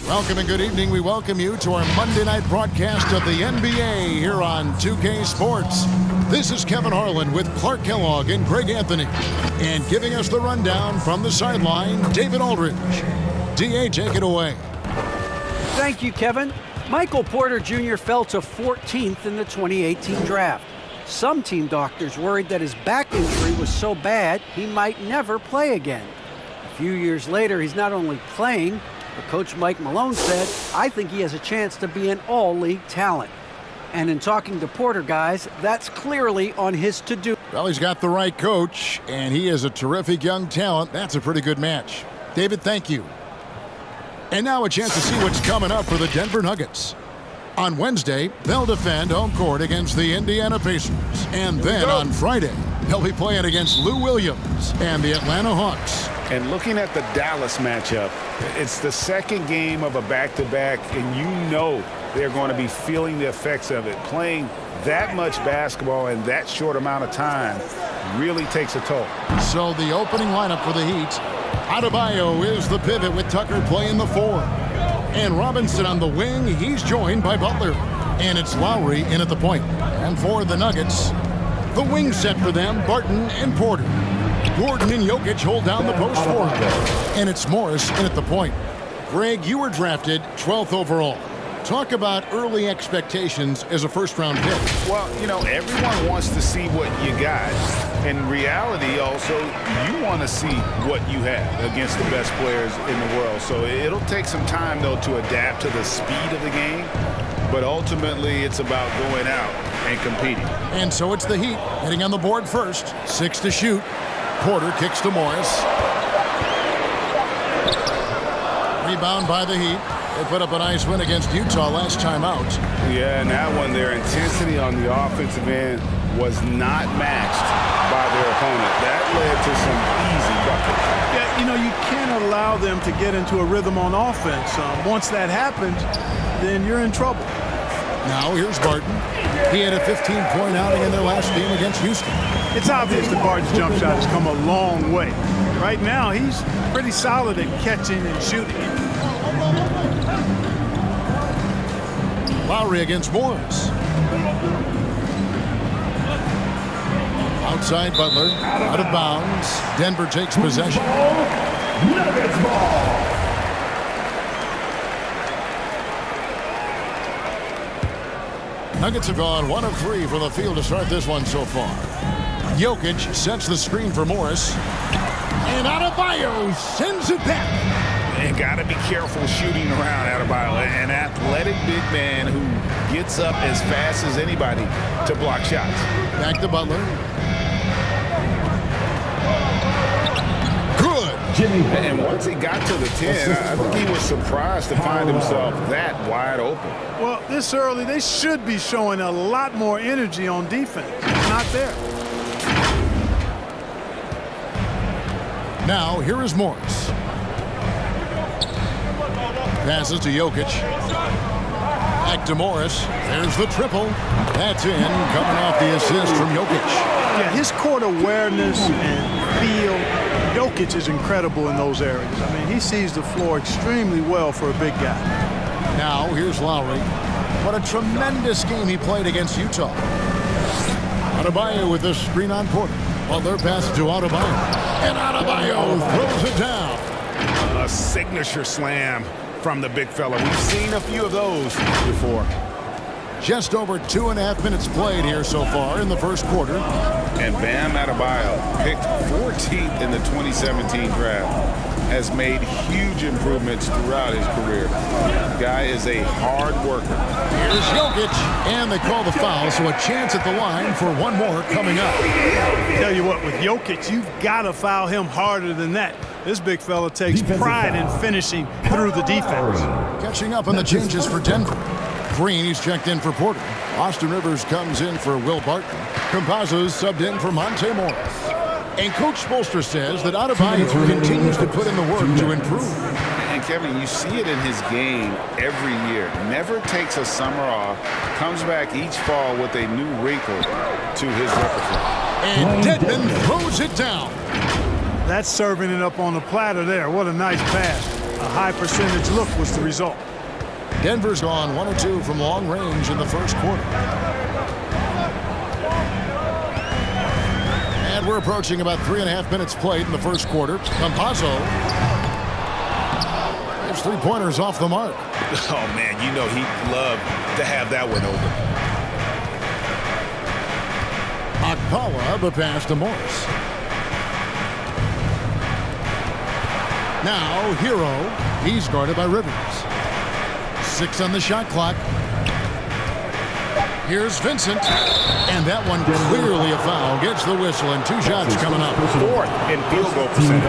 Welcome and good evening. We welcome you to our Monday night broadcast of the NBA here on 2K Sports. This is Kevin Harlan with Clark Kellogg and Greg Anthony. And giving us the rundown from the sideline, David Aldridge. DA, take it away. Thank you, Kevin. Michael Porter Jr. fell to 14th in the 2018 draft. Some team doctors worried that his back injury was so bad he might never play again. A few years later, he's not only playing, but Coach Mike Malone said, "I think he has a chance to be an all-league talent." And in talking to Porter, guys, that's clearly on his to-do. Well, he's got the right coach, and he is a terrific young talent. That's a pretty good match. David, thank you. And now a chance to see what's coming up for the Denver Nuggets. On Wednesday, they'll defend home court against the Indiana Pacers. And then on Friday, they'll be playing against Lou Williams and the Atlanta Hawks. And looking at the Dallas matchup, it's the second game of a back-to-back, and you know they're going to be feeling the effects of it. Playing that much basketball in that short amount of time really takes a toll. So the opening lineup for the Heat, Adebayo is the pivot with Tucker playing the 4. And Robinson on the wing, he's joined by Butler. And it's Lowry in at the point. And for the Nuggets, the wing set for them, Barton and Porter. Gordon and Jokic hold down the post for him. And it's Morris in at the point. Greg, you were drafted 12th overall. Talk about early expectations as a first-round pick. Well, you know, everyone wants to see what you got. In reality, also, you want to see what you have against the best players in the world. So it'll take some time, though, to adapt to the speed of the game. But ultimately, it's about going out and competing. And so it's the Heat hitting on the board first. 6 to shoot. Porter kicks to Morris. Rebound by the Heat. They put up a nice win against Utah last time out. Yeah, and that one, their intensity on the offensive end was not matched by their opponent. That led to some easy buckets. Yeah, you know, you can't allow them to get into a rhythm on offense. Once that happens, then you're in trouble. Now here's Barton. He had a 15-point outing in their last game against Houston. It's obvious that Barton's jump shot has come a long way. Right now, he's pretty solid at catching and shooting. Lowry against Morris. Outside Butler, out of bounds. Denver takes possession. Nuggets ball. Nuggets have gone 1 of 3 from the field to start this one so far. Jokic sets the screen for Morris. And Adebayo sends it back. And got to be careful shooting around Adebayo, an athletic big man who gets up as fast as anybody to block shots. Back to Butler. Good. And once he got to the 10, I think he was surprised to find himself that wide open. Well, this early, they should be showing a lot more energy on defense. It's not there. Now, here is Morris. Passes to Jokic. Back to Morris. There's the triple. That's in, coming off the assist from Jokic. Yeah, his court awareness and feel, Jokic is incredible in those areas. I mean, he sees the floor extremely well for a big guy. Now, here's Lowry. What a tremendous game he played against Utah. Adebayo with the screen on Porter. Butler passes to Adebayo. And Adebayo throws it down. A signature slam from the big fella. We've seen a few of those before. Just over 2.5 minutes played here so far in the first quarter. And Bam Adebayo, picked 14th in the 2017 draft, has made huge improvements throughout his career. The guy is a hard worker. Here's Jokic, and they call the foul, so a chance at the line for one more coming up. Tell you what, with Jokic, you've got to foul him harder than that. This big fella takes pride in finishing through the defense. Catching up on the changes for Denver. Green, he's checked in for Porter. Austin Rivers comes in for Will Barton. Campazzo's subbed in for Monte Morris. And Coach Spoelstra says that Adebayo continues to put in the work to improve. And Kevin, you see it in his game every year. Never takes a summer off. Comes back each fall with a new wrinkle to his repertoire. And Dedmon throws it down. That's serving it up on the platter there. What a nice pass. A high percentage look was the result. Denver's gone 1 of 2 from long range in the first quarter. And we're approaching about 3.5 minutes played in the first quarter. Campazzo. There's 3-pointers off the mark. Oh, man, you know he'd love to have that one over. Akpala, the pass to Morris. Now, Hero. He's guarded by Rivers. 6 on the shot clock. Here's Vincent. And that one clearly a foul. Gets the whistle and 2 shots coming up. 4th in field goal percentage.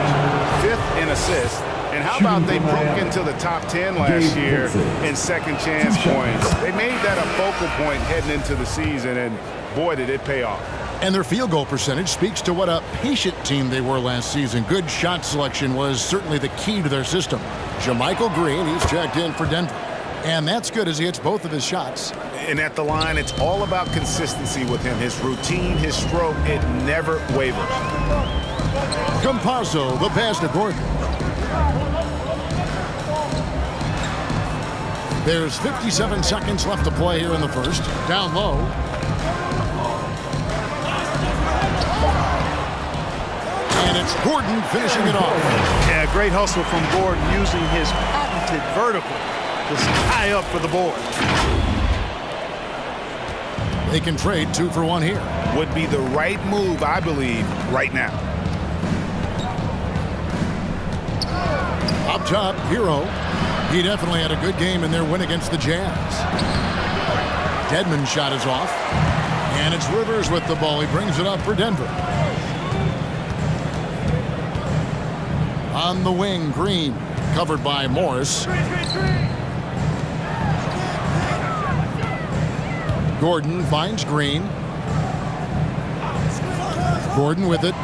5th in assists. And how about they broke into the top 10 last year in second chance points? They made that a focal point heading into the season, and boy, did it pay off. And their field goal percentage speaks to what a patient team they were last season. Good shot selection was certainly the key to their system. JaMychal Green, he's checked in for Denver. And that's good as he hits both of his shots. And at the line, it's all about consistency with him. His routine, his stroke, it never wavers. Campazzo, the pass to Gordon. There's 57 seconds left to play here in the first. Down low. And it's Gordon finishing it off. Yeah, great hustle from Gordon using his patented vertical to tie up for the board. They can trade 2 for 1 here. Would be the right move, I believe, right now. Up top, Hero. He definitely had a good game in their win against the Jazz. Dedmon's shot is off. And it's Rivers with the ball. He brings it up for Denver. On the wing, Green. Covered by Morris. Gordon finds Green. Gordon with it.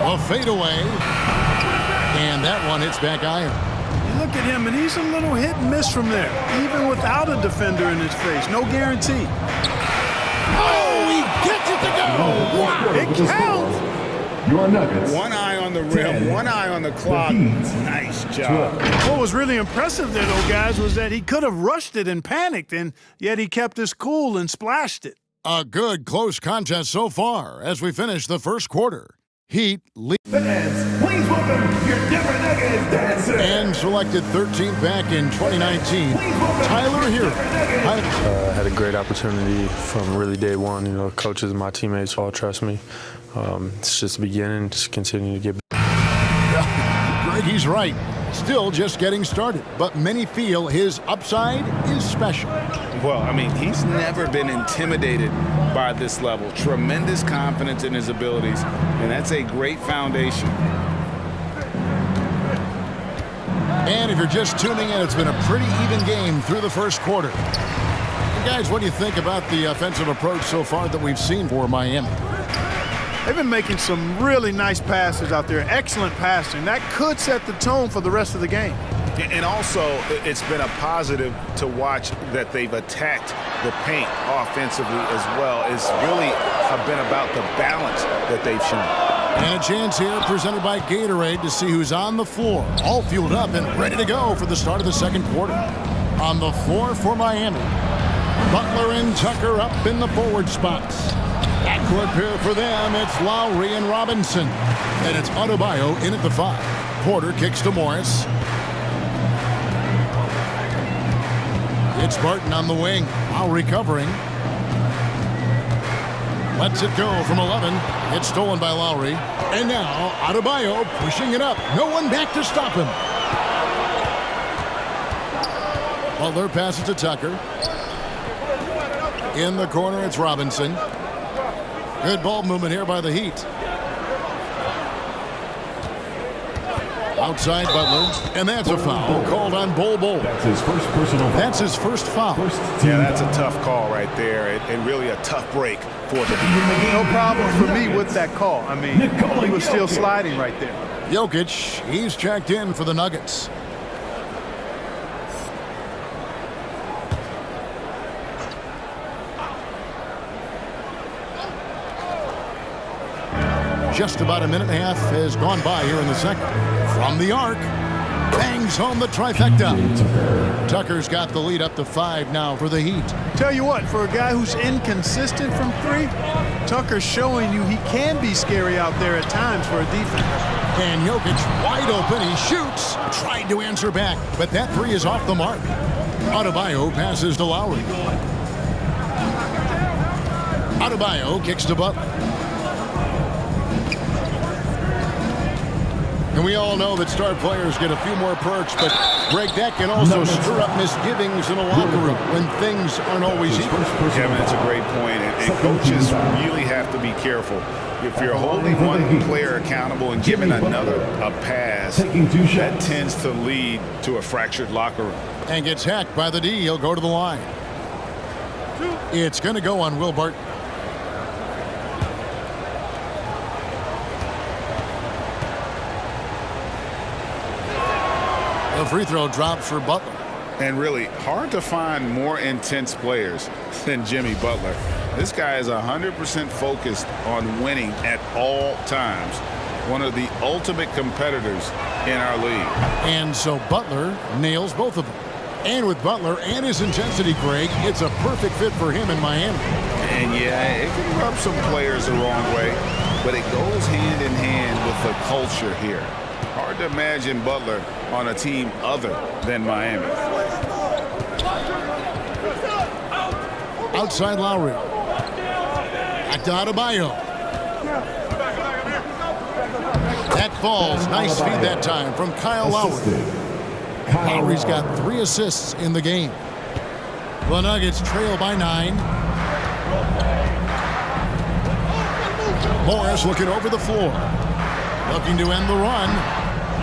A fadeaway. And that one hits back iron. You look at him, and he's a little hit and miss from there, even without a defender in his face. No guarantee. Oh, he gets it to go. Wow. It counts. Your Nuggets. One eye on the rim, 1 eye on the clock. Nice job. What was really impressive there, though, guys, was that he could have rushed it and panicked, and yet he kept his cool and splashed it. A good close contest so far as we finish the first quarter. Heat lead. Fans, please welcome your Denver Nuggets dancer. And selected 13th back in 2019, Tyler Hero. Had a great opportunity from really day one. You know, coaches and my teammates all trust me. It's just the beginning, just continue to get better. Greg, he's right. Still just getting started, but many feel his upside is special. Well, I mean, he's never been intimidated by this level. Tremendous confidence in his abilities, and that's a great foundation. And if you're just tuning in, it's been a pretty even game through the first quarter. And guys, what do you think about the offensive approach so far that we've seen for Miami? They've been making some really nice passes out there. Excellent passing. That could set the tone for the rest of the game. And also, it's been a positive to watch that they've attacked the paint offensively as well. It's really been about the balance that they've shown. And a chance here presented by Gatorade to see who's on the floor. All fueled up and ready to go for the start of the second quarter. On the floor for Miami, Butler and Tucker up in the forward spots. Backcourt pair for them, it's Lowry and Robinson. And it's Adebayo in at the 5. Porter kicks to Morris. It's Barton on the wing. Lowry covering. Lets it go from 11. It's stolen by Lowry. And now Adebayo pushing it up. No one back to stop him. Butler passes to Tucker. In the corner, it's Robinson. Good ball movement here by the Heat. Outside Butler, and that's a foul called on Bol Bol. That's his first personal foul. That's his first foul. Yeah, that's a tough call right there, and really a tough break for the Heat. No problem for me with that call. I mean, he was still sliding right there. Jokic, he's checked in for the Nuggets. just about a minute and a half has gone by here in the second. From the arc, bangs home the trifecta. Tucker's got the lead up to 5 now for the Heat. Tell you what, for a guy who's inconsistent from 3, Tucker's showing you he can be scary out there at times for a defense. And Jokic wide open. He shoots. Tried to answer back, but that 3 is off the mark. Adebayo passes to Lowry. Adebayo kicks to Butler. And we all know that star players get a few more perks, but Greg, that can also stir up misgivings in a locker room when things aren't always equal. Kevin, it's a great point, and coaches really have to be careful. If you're holding one player accountable and giving another a pass, that tends to lead to a fractured locker room. And gets hacked by the D. He'll go to the line. It's going to go on Will Barton. The free throw drops for Butler. And really, hard to find more intense players than Jimmy Butler. This guy is 100% focused on winning at all times. One of the ultimate competitors in our league. And so Butler nails both of them. And with Butler and his intensity, Greg, it's a perfect fit for him in Miami. And yeah, it can rub some players the wrong way, but it goes hand in hand with the culture here. Hard to imagine Butler on a team other than Miami. Outside Lowry. Back to Adebayo. That falls. Nice feed that time from Kyle Lowry. Lowry's got 3 assists in the game. The Nuggets trail by 9. Morris looking over the floor. Looking to end the run.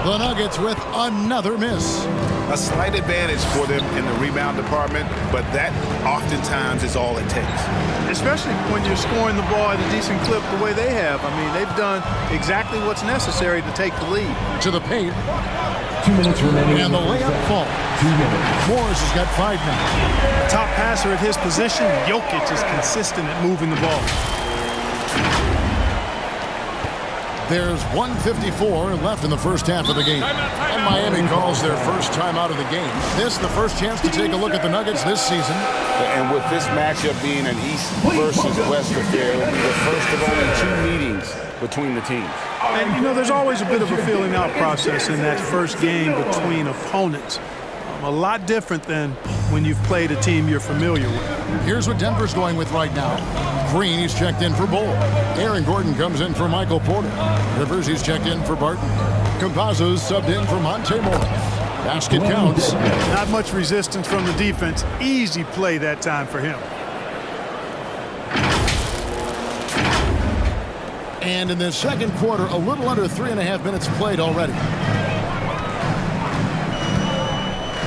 The Nuggets with another miss. A slight advantage for them in the rebound department, but that oftentimes is all it takes. Especially when you're scoring the ball at a decent clip the way they have. I mean, they've done exactly what's necessary to take the lead. To the paint. 2 minutes remaining. And the layup falls. 2 minutes. Morris has got 5 now. Top passer at his position, Jokic is consistent at moving the ball. There's 1:54 left in the first half of the game. And Miami calls their first time out of the game. This the first chance to take a look at the Nuggets this season. And with this matchup being an East versus West affair, it'll be the first of only 2 meetings between the teams. And, you know, there's always a bit of a filling out process in that first game between opponents. A lot different than when you've played a team you're familiar with. Here's what Denver's going with right now. Green, he's checked in for Bull. Aaron Gordon comes in for Michael Porter. Rivers, he's checked in for Barton. Campazzo's subbed in for Monte Morris. Basket counts. Not much resistance from the defense. Easy play that time for him. And in the second quarter, a little under 3.5 minutes played already.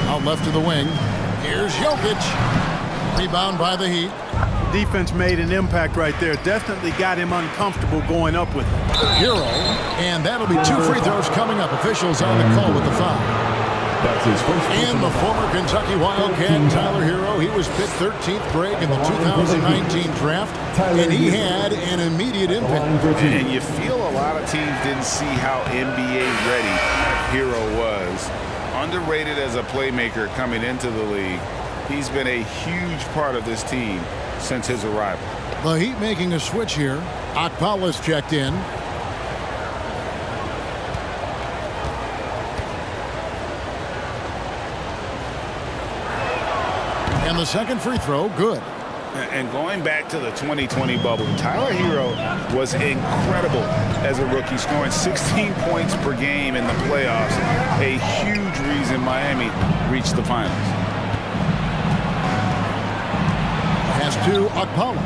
Out left to the wing. Here's Jokic. Rebound by the Heat. Defense made an impact right there. Definitely got him uncomfortable going up with it. Hero. And that'll be 2 free throws coming up. Officials on the call with the foul. That's his first. And the former Kentucky Wildcat, Tyler Hero, he was picked 13th break in the 2019 draft, and he had an immediate impact. And you feel a lot of teams didn't see how NBA ready Hero was. Underrated as a playmaker coming into the league. He's been a huge part of this team since his arrival. The Heat making a switch here. Okpala's checked in. And the second free throw, good. And going back to the 2020 bubble, Tyler Hero was incredible as a rookie, scoring 16 points per game in the playoffs. A huge reason Miami reached the finals. Pass to Okpala.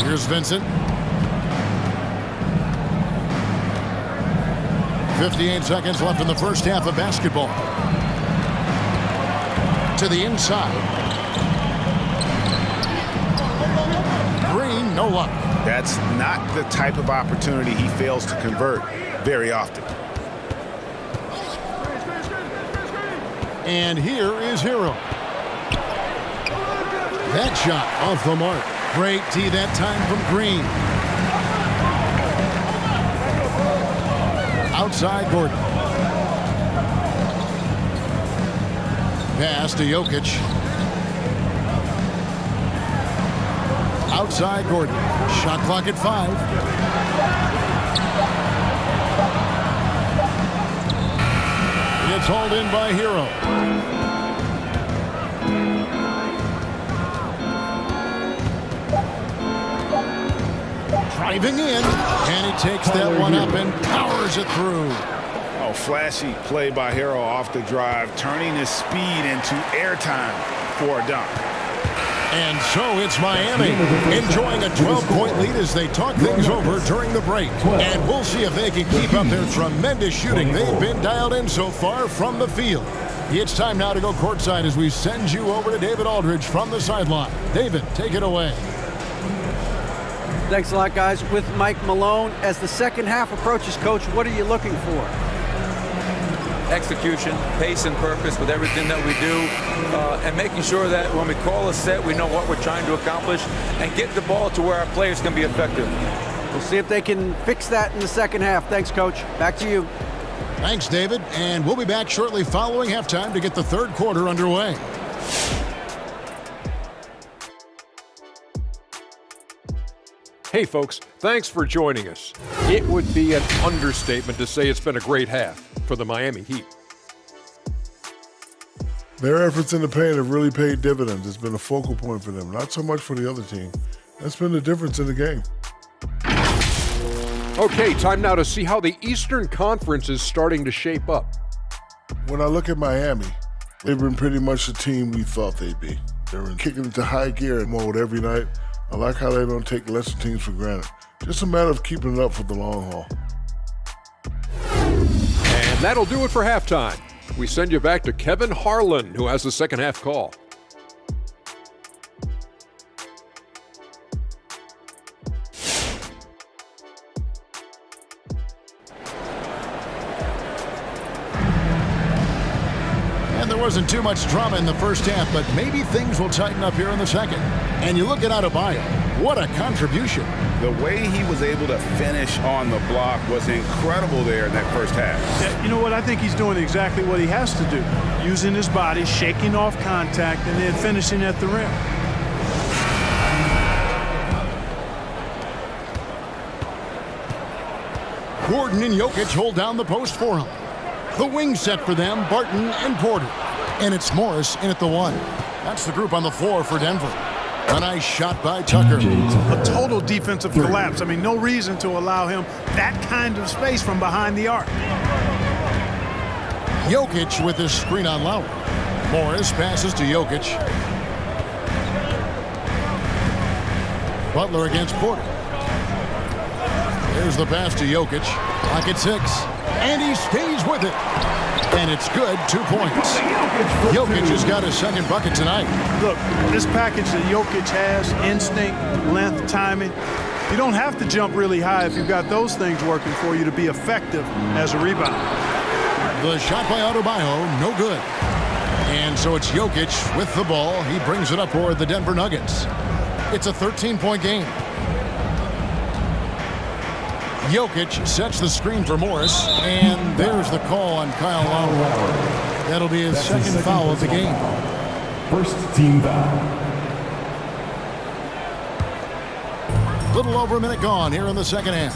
Here's Vincent. 58 seconds left in the first half of basketball. To the inside. Green, no luck. That's not the type of opportunity he fails to convert very often. And here is Hero. That shot off the mark. Great tee that time from Green. Outside Gordon. Pass to Jokic. Outside Gordon. Shot clock at 5. It's hauled in by Hero. Driving in, and he takes that one up and powers it through. Oh, flashy play by Hero off the drive, turning his speed into airtime for a dunk. And so it's Miami enjoying a 12-point lead as they talk things over during the break. And we'll see if they can keep up their tremendous shooting they've been dialed in so far from the field. It's time now to go courtside as we send you over to David Aldridge from the sideline. David, take it away. Thanks a lot, guys. With Mike Malone, as the second half approaches, Coach, what are you looking for? Execution, pace and purpose with everything that we do, and making sure that when we call a set, we know what we're trying to accomplish and get the ball to where our players can be effective. We'll see if they can fix that in the second half. Thanks, Coach. Back to you. Thanks, David. And we'll be back shortly following halftime to get the third quarter underway. Hey folks, thanks for joining us. It would be an understatement to say it's been a great half for the Miami Heat. Their efforts in the paint have really paid dividends. It's been a focal point for them, not so much for the other team. That's been the difference in the game. Okay, time now to see how the Eastern Conference is starting to shape up. When I look at Miami, they've been pretty much the team we thought they'd be. They're kicking into high gear mode every night. I like how they don't take lesser teams for granted. Just a matter of keeping it up for the long haul. And that'll do it for halftime. We send you back to Kevin Harlan, who has the second half call. And there wasn't too much drama in the first half, but maybe things will tighten up here in the second. And you look at Adebayo, what a contribution. The way he was able to finish on the block was incredible there in that first half. Yeah, you know what? I think he's doing exactly what he has to do. Using his body, shaking off contact, and then finishing at the rim. Gordon and Jokic hold down the post for him. The wing set for them, Barton and Porter. And it's Morris in at the 1. That's the group on the floor for Denver. A nice shot by Tucker. A total defensive collapse. I mean, no reason to allow him that kind of space from behind the arc. Jokic with his screen on Lowry. Morris passes to Jokic. Butler against Porter. Here's the pass to Jokic. Clock at 6. And he stays with it. And it's good, 2 points. Jokic has got his second bucket tonight. Look, this package that Jokic has, instinct, length, timing, you don't have to jump really high if you've got those things working for you to be effective as a rebound. The shot by Adebayo, no good. And so it's Jokic with the ball. He brings it up for the Denver Nuggets. It's a 13-point game. Jokic sets the screen for Morris, and there's the call on Kyle Lowry. That'll be his second foul of the game. First team foul. Little over a minute gone here in the second half.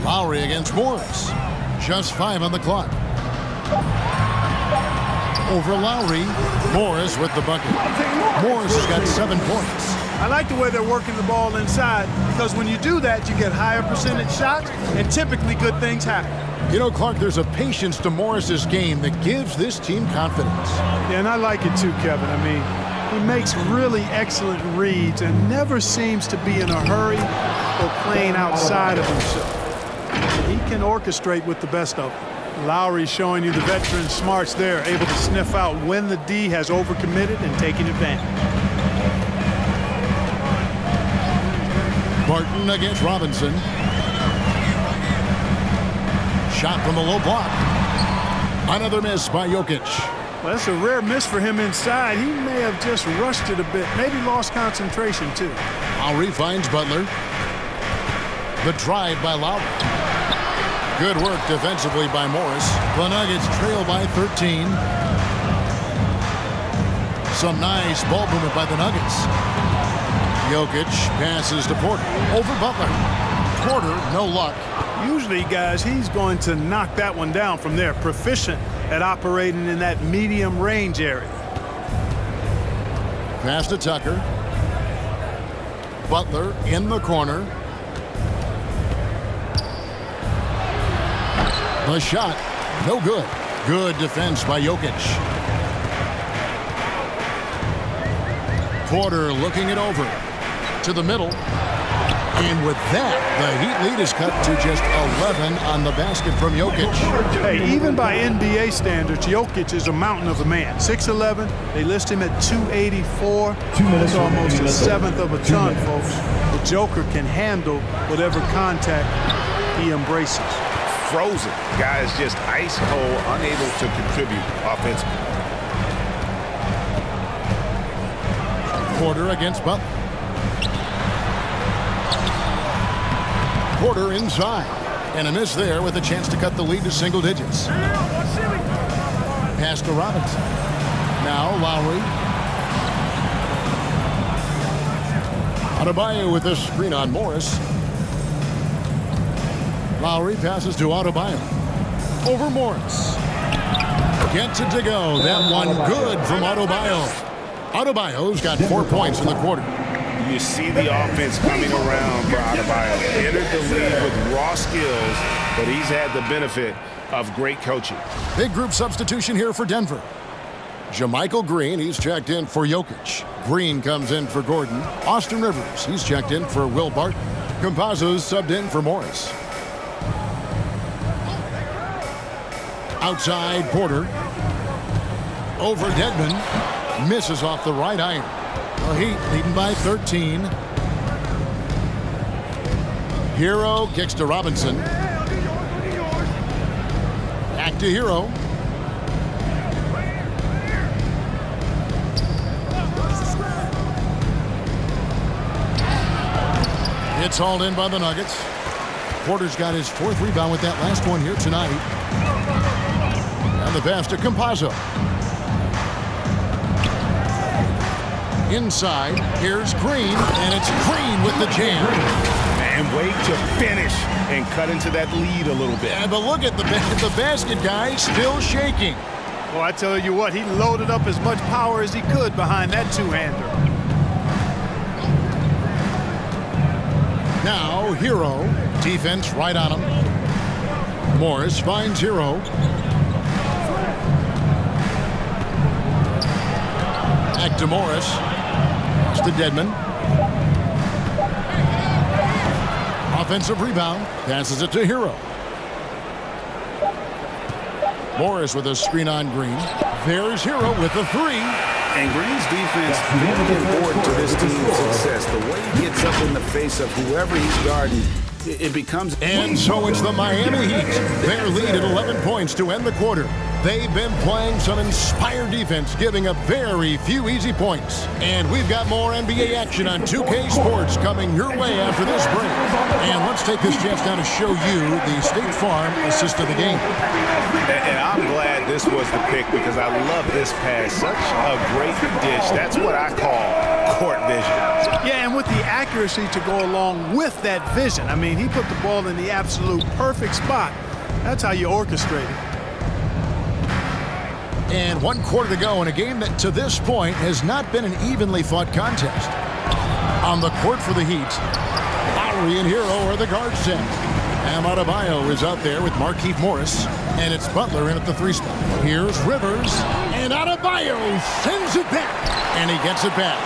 Lowry against Morris. Just 5 on the clock. Over Lowry. Morris with the bucket. Morris has got 7 points. I like the way they're working the ball inside because when you do that, you get higher percentage shots and typically good things happen. You know, Clark, there's a patience to Morris's game that gives this team confidence. Yeah, and I like it too, Kevin. I mean, he makes really excellent reads and never seems to be in a hurry or playing outside of himself. He can orchestrate with the best of them. Lowry showing you the veteran smarts there, able to sniff out when the D has overcommitted and taking advantage. Barton against Robinson. Shot from the low block. Another miss by Jokic. Well, that's a rare miss for him inside. He may have just rushed it a bit, maybe lost concentration too. Lowry finds Butler. The drive by Lowry. Good work defensively by Morris. The Nuggets trail by 13. Some nice ball movement by the Nuggets. Jokic passes to Porter. Over Butler. Porter, no luck. Usually, guys, he's going to knock that one down from there. Proficient at operating in that medium range area. Pass to Tucker. Butler in the corner. The shot, no good. Good defense by Jokic. Porter looking it over to the middle. And with that, the Heat lead is cut to just 11 on the basket from Jokic. Hey, even by NBA standards, Jokic is a mountain of a man. 6'11", they list him at 284. That's almost a seventh of a ton, folks. The Joker can handle whatever contact he embraces. Frozen. Guys just ice cold, unable to contribute offensively. Porter against Butler. Porter inside. And a miss there with a chance to cut the lead to single digits. Pass to Robinson. Now Lowry. Adebayo with a screen on Morris. Lowry passes to Adebayo. Over Morris. Gets it to go. That one good from Adebayo. Adebayo's got 4 points in the quarter. You see the offense coming around for Adebayo. Entered the league with raw skills, but he's had the benefit of great coaching. Big group substitution here for Denver. Jermichael Green, he's checked in for Jokic. Green comes in for Gordon. Austin Rivers, he's checked in for Will Barton. Campazzo's subbed in for Morris. Outside Porter. Over Dedmon. Misses off the right iron. The Heat leading by 13. Hero kicks to Robinson. Back to Hero. It's hauled in by the Nuggets. Porter's got his 4th rebound with that last one here tonight. And the pass to Campazzo. Inside, here's Green, and it's Green with the jam. And wait to finish and cut into that lead a little bit. Yeah, but look at the basket guy still shaking. Well, I tell you what, he loaded up as much power as he could behind that two-hander. Now, Hero. Defense right on him. Morris finds Hero. Back to Morris. Pass to Dedmon. Offensive rebound. Passes it to Hero. Morris with a screen on Green. There's Hero with the 3. And Green's defense very important to this team's success. The way he gets up in the face of whoever he's guarding, it becomes... And so it's the Miami Heat. Their lead at 11 points to end the quarter. They've been playing some inspired defense, giving up very few easy points. And we've got more NBA action on 2K Sports coming your way after this break. And let's take this chance now to show you the State Farm assist of the game. And I'm glad this was the pick because I love this pass. Such a great dish. That's what I call court vision. Yeah, and with the accuracy to go along with that vision. I mean, he put the ball in the absolute perfect spot. That's how you orchestrate it. And 1 quarter to go in a game that to this point has not been an evenly fought contest. On the court for the Heat, Lowry and Hero are the guard set. And Adebayo is out there with Markieff Morris. And it's Butler in at the 3 spot. Here's Rivers. And Adebayo sends it back. And he gets it back.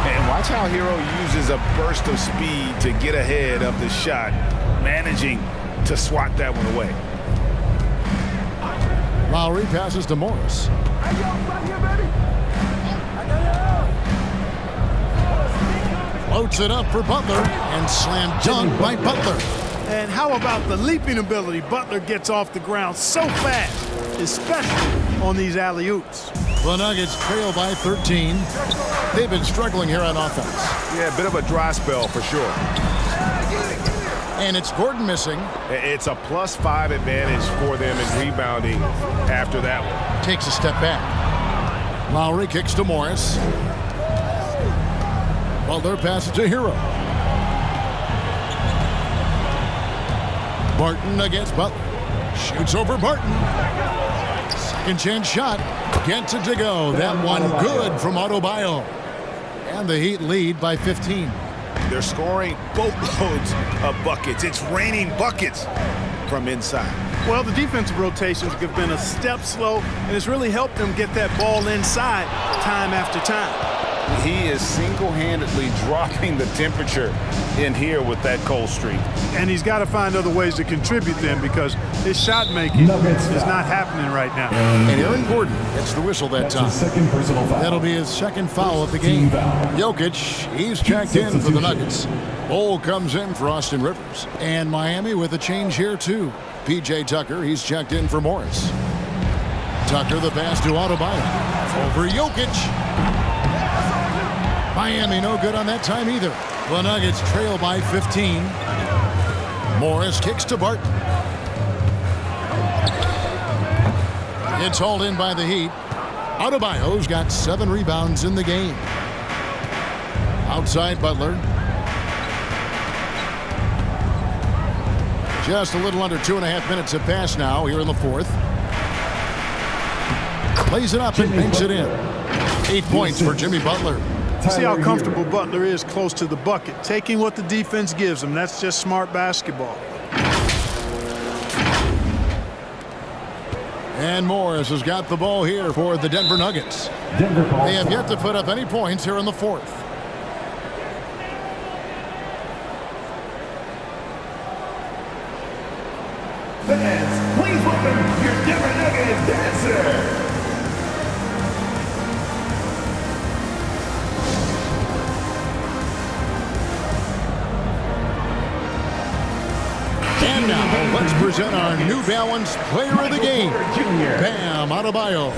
And watch how Hero uses a burst of speed to get ahead of the shot, managing to swat that one away. Lowry passes to Morris. Floats it up for Butler and slam dunk by Butler. And how about the leaping ability? Butler gets off the ground so fast, especially on these alley-oops. The Nuggets trail by 13. They've been struggling here on offense. Yeah, a bit of a dry spell for sure. And it's Gordon missing. It's a +5 advantage for them in rebounding after that one. Takes a step back. Lowry kicks to Morris. Butler passes to Hero. Barton against Butler. Shoots over Barton. Second chance shot. Gets it to go. That one good from Adebayo. And the Heat lead by 15. They're scoring boatloads of buckets. It's raining buckets from inside. Well, the defensive rotations have been a step slow, and it's really helped them get that ball inside time after time. He is single-handedly dropping the temperature in here with that cold streak. And he's got to find other ways to contribute then, because his shot making is not happening right now. And Aaron Gordon gets the whistle that time. That'll be his second foul of the game. Jokic, he's checked in for the Nuggets. Bol comes in for Austin Rivers. And Miami with a change here too. P.J. Tucker, he's checked in for Morris. Tucker the pass to Adebayo. Over Jokic. Miami no good on that time either. The Nuggets trail by 15. Morris kicks to Barton. It's hauled in by the Heat. Adebayo's got 7 rebounds in the game. Outside Butler. Just a little under 2.5 minutes have passed now here in the fourth. Plays it up and banks it in. 8 points for Jimmy Butler. See how comfortable Butler is close to the bucket, taking what the defense gives him. That's just smart basketball. And Morris has got the ball here for the Denver Nuggets. They have yet to put up any points here in the fourth. Fans, please welcome your Denver Nuggets dancer. And now, let's present our New Balance Player of the Game, Bam Adebayo.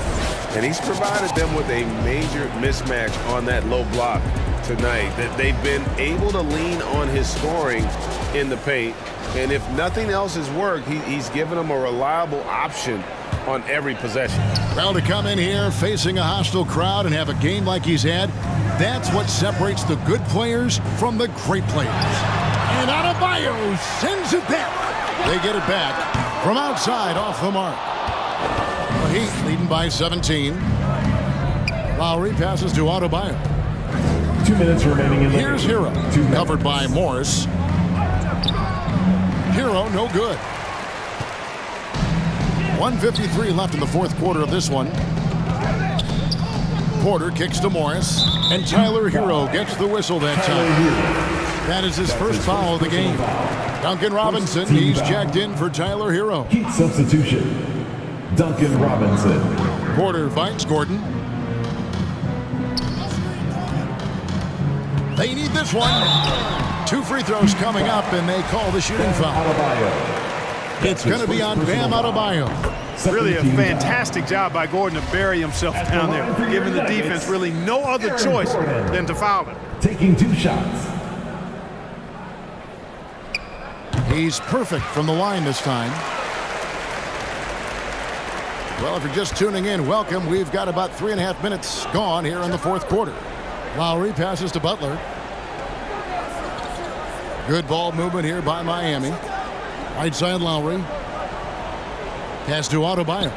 And he's provided them with a major mismatch on that low block tonight. That they've been able to lean on his scoring in the paint. And if nothing else has worked, he's given them a reliable option on every possession. Well, to come in here facing a hostile crowd and have a game like he's had, that's what separates the good players from the great players. And Adebayo sends it back. They get it back from outside off the mark. The Heat leading by 17. Lowry passes to Adebayo. 2 minutes remaining in the Here's Hero, covered by Morris. Hero, no good. 1:53 left in the fourth quarter of this one. Porter kicks to Morris, and Tyler Hero gets the whistle that time. That is his first foul of the game. Duncan Robinson, he's checked in for Tyler Hero. Heat substitution. Duncan Robinson. Porter fights Gordon. They need this one. 2 free throws coming up, and they call the shooting foul. It's going to be on Bam Adebayo. Really a fantastic job by Gordon to bury himself down there, giving the defense really no other choice than to foul him. Taking 2 shots. He's perfect from the line this time. Well, if you're just tuning in, welcome. We've got about 3.5 minutes gone here in the fourth quarter. Lowry passes to Butler. Good ball movement here by Miami. Right side Lowry. Pass to Adebayo.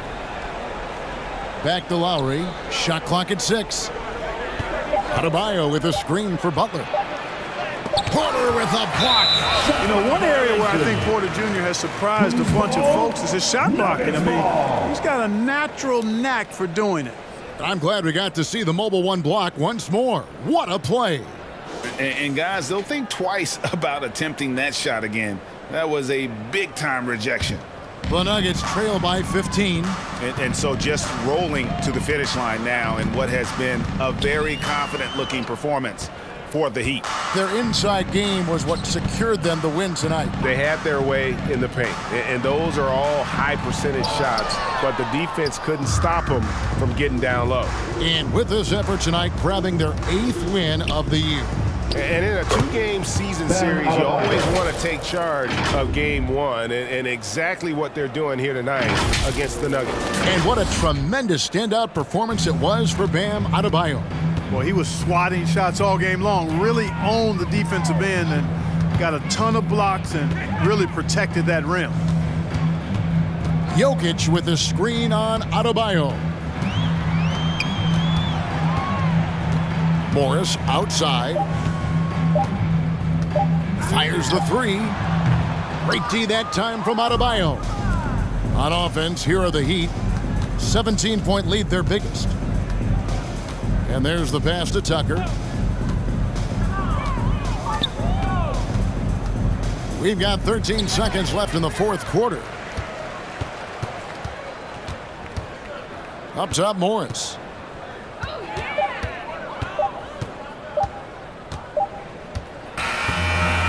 Back to Lowry. Shot clock at 6. Adebayo with a screen for Butler. Porter with a block. You know, one area where I think Porter Jr. has surprised a bunch of folks is his shot blocking. I mean, he's got a natural knack for doing it. I'm glad we got to see the mobile 1 block once more. What a play. And guys, they'll think twice about attempting that shot again. That was a big-time rejection. The Nuggets trail by 15. And so just rolling to the finish line now in what has been a very confident-looking performance for the Heat. Their inside game was what secured them the win tonight. They had their way in the paint, and those are all high-percentage shots, but the defense couldn't stop them from getting down low. And with this effort tonight, grabbing their 8th win of the year. And in a 2-game season series, you always want to take charge of game 1, and exactly what they're doing here tonight against the Nuggets. And what a tremendous standout performance it was for Bam Adebayo. Well, he was swatting shots all game long, really owned the defensive end and got a ton of blocks and really protected that rim. Jokic with the screen on Adebayo. Morris outside. Fires the 3. Great D that time from Adebayo. On offense, here are the Heat. 17-point lead, their biggest. And there's the pass to Tucker. We've got 13 seconds left in the fourth quarter. Up top, Morris.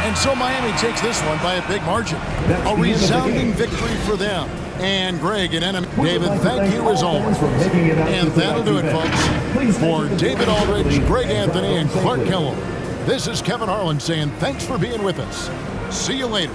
And so Miami takes this one by a big margin. A resounding victory for them. And Greg and David, thank you as always. And that'll do it, folks. For David Aldridge, Greg Anthony, and Clark Kellogg, this is Kevin Harlan saying thanks for being with us. See you later.